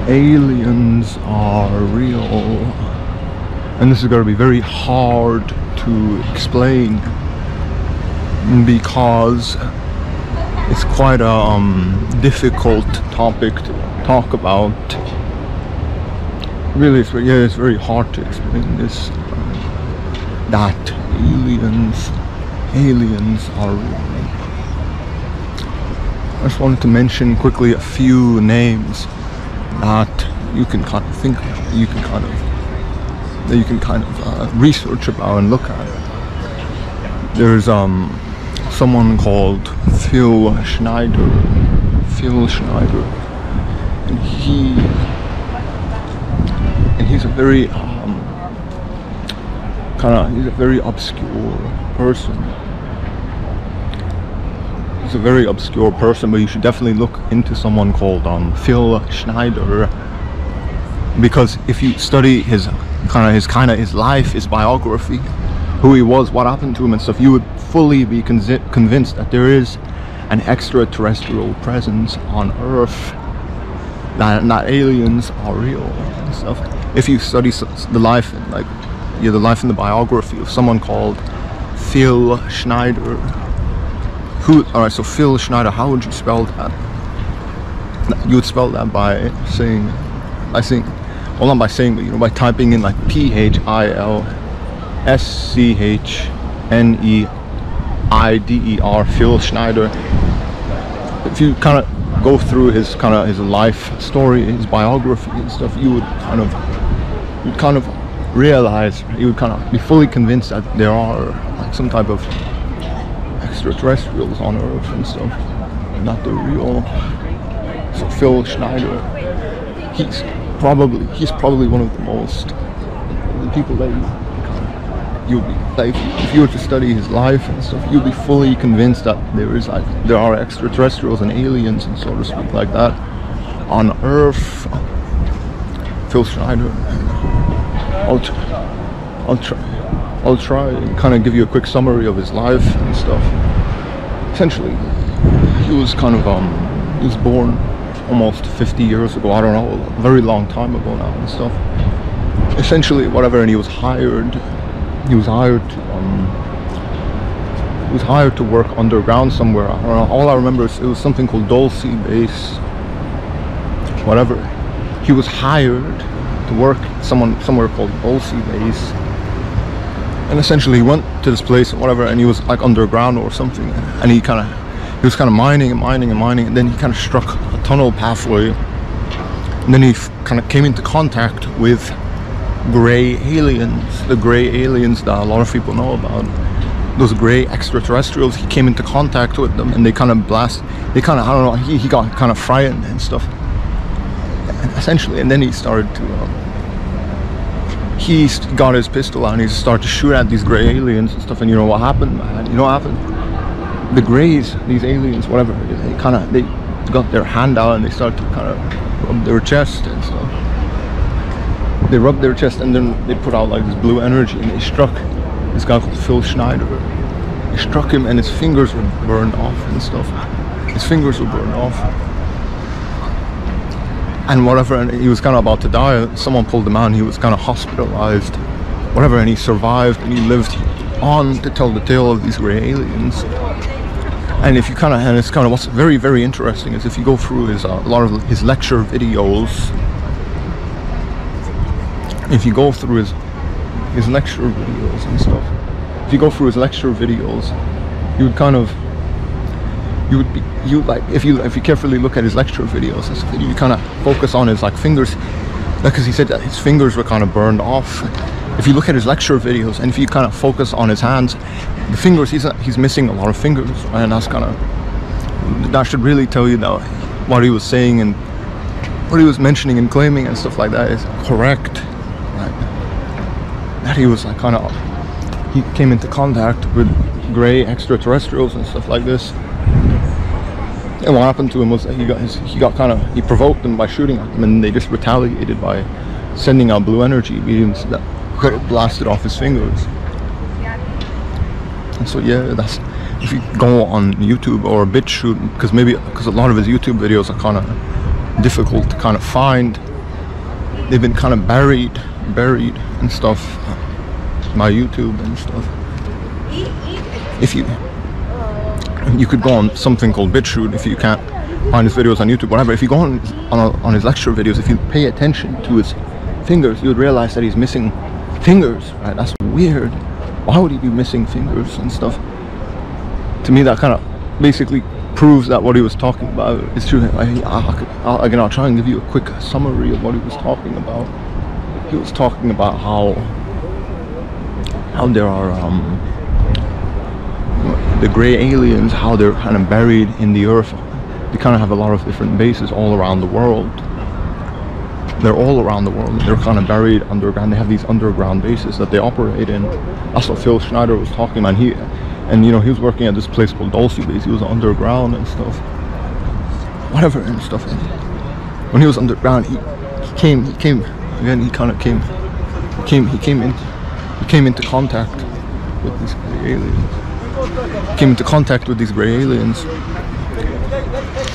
aliens are real, and this is going to be very hard to explain because it's quite a difficult topic to talk about. Really, it's very hard to explain this, that aliens are real. I just wanted to mention quickly a few names that you can kind of think, you can kind of research about and look at. There's someone called Phil Schneider, and he's a very he's a very obscure person. He's a very obscure person, but you should definitely look into someone called Phil Schneider, because if you study his life, his biography, who he was, what happened to him and stuff, you would fully be convinced that there is an extraterrestrial presence on Earth, that aliens are real and stuff. If you study the life and the biography of someone called Phil Schneider, alright, so Phil Schneider, how would you spell that? You would spell that by saying, well, not by saying, but by typing in like PHILSCHNEIDER, Phil Schneider. If you kind of go through his life story, his biography and stuff, you'd kind of realize, you would kind of be fully convinced that there are like some type of extraterrestrials on Earth and stuff, not the real. So Phil Schneider, he's probably one of the people that you'd be like, if you were to study his life and stuff, you'd be fully convinced that there are extraterrestrials and aliens and so to speak like that on Earth. Phil Schneider. I'll try and kind of give you a quick summary of his life and stuff. Essentially, he was he was born almost 50 years ago, I don't know, a very long time ago now and stuff. Essentially, whatever, and he was hired to work underground somewhere. I don't know, all I remember is it was something called Dulce base, whatever. He was hired to work somewhere called Dulce base, and essentially he went to this place and whatever, and he was like underground or something, and he was kind of mining, and then he kind of struck a tunnel pathway, and then he kind of came into contact with gray aliens, the gray aliens that a lot of people know about, those gray extraterrestrials. He came into contact with them, and they kind of I don't know, he got kind of frightened and stuff, essentially, and then he started to he got his pistol out and he started to shoot at these gray aliens and stuff. And you know what happened, man? You know what happened? The grays, these aliens, whatever, they got their hand out and they started to kind of rub their chest and stuff. They rubbed their chest, and then they put out like this blue energy, and they struck this guy called Phil Schneider. They struck him, and his fingers were burned off and stuff. His fingers were burned off. And whatever, and he was kind of about to die. Someone pulled him out, and he was kind of hospitalized, whatever, and he survived, and he lived on to tell the tale of these gray aliens. And if you and it's kind of what's very, very interesting is if you go through a lot of his lecture videos, if you go through his lecture videos and stuff, if you go through his lecture videos, you would if you carefully look at his lecture videos and stuff, you kind of focus on his like fingers, because he said that his fingers were kind of burned off. If you look at his lecture videos, and if you kind of focus on his hands, the fingers, he's missing a lot of fingers, and that should really tell you that what he was saying and what he was mentioning and claiming and stuff like that is correct. That he was like he came into contact with gray extraterrestrials and stuff like this. And what happened to him was that he provoked them by shooting at them, and they just retaliated by sending out blue energy beams that blasted off his fingers. And so yeah, that's, if you go on YouTube or BitChute, because a lot of his YouTube videos are kind of difficult to kind of find, they've been kind of buried and stuff by YouTube and stuff. If you could go on something called BitChute if you can't find his videos on YouTube, whatever. If you go on his lecture videos, if you pay attention to his fingers, you would realize that he's missing fingers, right? That's weird. Why would he be missing fingers and stuff? To me, that kind of basically proves that what he was talking about is true. Again, I'll try and give you a quick summary of what he was talking about. He was talking about how there are the gray aliens, how they're kind of buried in the earth. They kind of have a lot of different bases all around the world. They're all around the world. They're kind of buried underground. They have these underground bases that they operate in. That's what Phil Schneider was talking about. And you know, he was working at this place called Dulce base. He was underground and stuff, whatever and stuff. And when he was underground, he came into contact with these gray aliens. He came into contact with these gray aliens.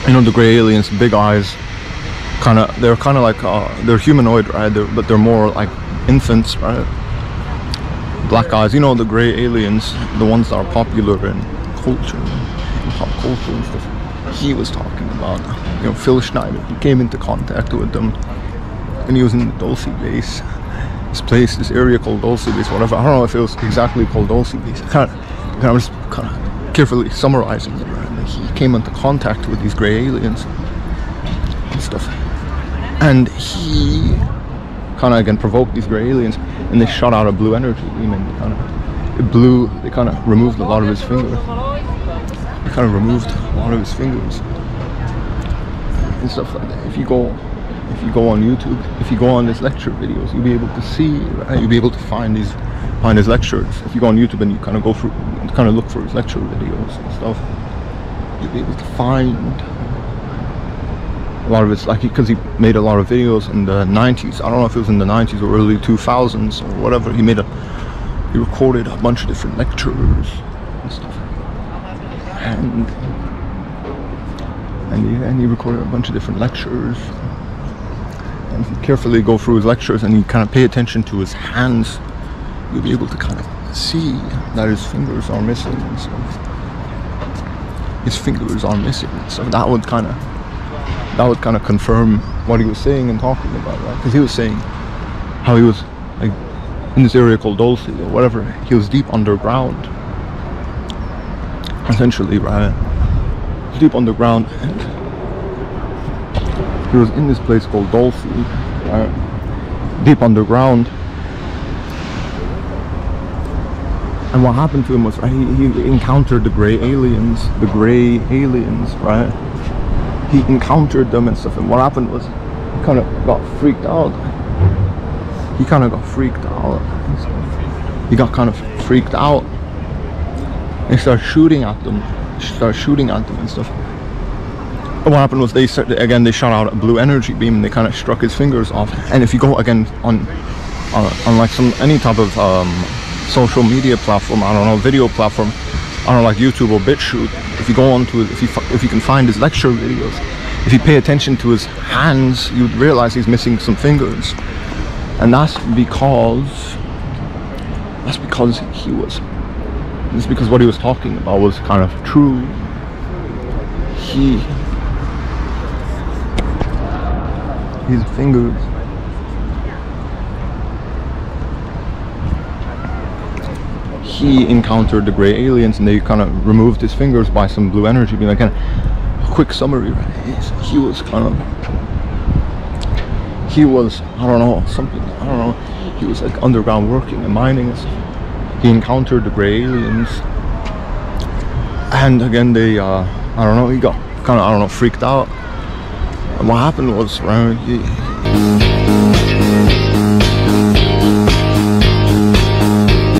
You know, the gray aliens, big eyes, they're kind of like they're humanoid, right? But they're more like infants, right? Black eyes, you know, the gray aliens, the ones that are popular in culture, in pop culture and stuff. He was talking about, you know, Phil Schneider. He came into contact with them, and he was in the Dulce base. This area called Dulce base, whatever. I don't know if it was exactly called Dulce base. I'm just kind of carefully summarizing it. Right? He came into contact with these gray aliens and stuff, and he kind of again provoked these gray aliens, and they shot out a blue energy beam, and they kind of removed a lot of his fingers. They kind of removed a lot of his fingers and stuff like that. If you go on YouTube, if you go on his lecture videos, you'll be able to see, right? You'll be able to find his lectures. If you go on YouTube and you kind of go through, kind of look for his lecture videos and stuff, you'll be able to find a lot of it's like, because he made a lot of videos in the 90s. I don't know if it was in the 90s or early 2000s or whatever. He recorded a bunch of different lectures and stuff, and he recorded a bunch of different lectures. And if you carefully go through his lectures and you kind of pay attention to his hands, you'll be able to kind of see that his fingers are missing and stuff. His fingers are missing, so that would kind of confirm what he was saying and talking about, right? Because he was saying how he was like in this area called Dulce or whatever. He was deep underground, essentially, right? Deep underground, and he was in this place called Dulce, right? Deep underground. And what happened to him was, right, he encountered the gray aliens, right? He encountered them and stuff, and what happened was he kind of got freaked out. He kind of got freaked out. He got kind of freaked out. They started shooting at them. And stuff. And what happened was they shot out a blue energy beam, and they kind of struck his fingers off. And if you go again on like any type of social media platform, I don't know, video platform, I don't know, like YouTube or BitChute, if you go on to it, if you can find his lecture videos, if you pay attention to his hands, you'd realize he's missing some fingers. And that's because what he was talking about was kind of true. His fingers, he encountered the gray aliens, and they kind of removed his fingers by some blue energy beam. Like, kind of a quick summary, right? He was I don't know, he was like underground working and mining and stuff. He encountered the gray aliens, and again they I don't know, he got kind of, I don't know, freaked out. And what happened was, right,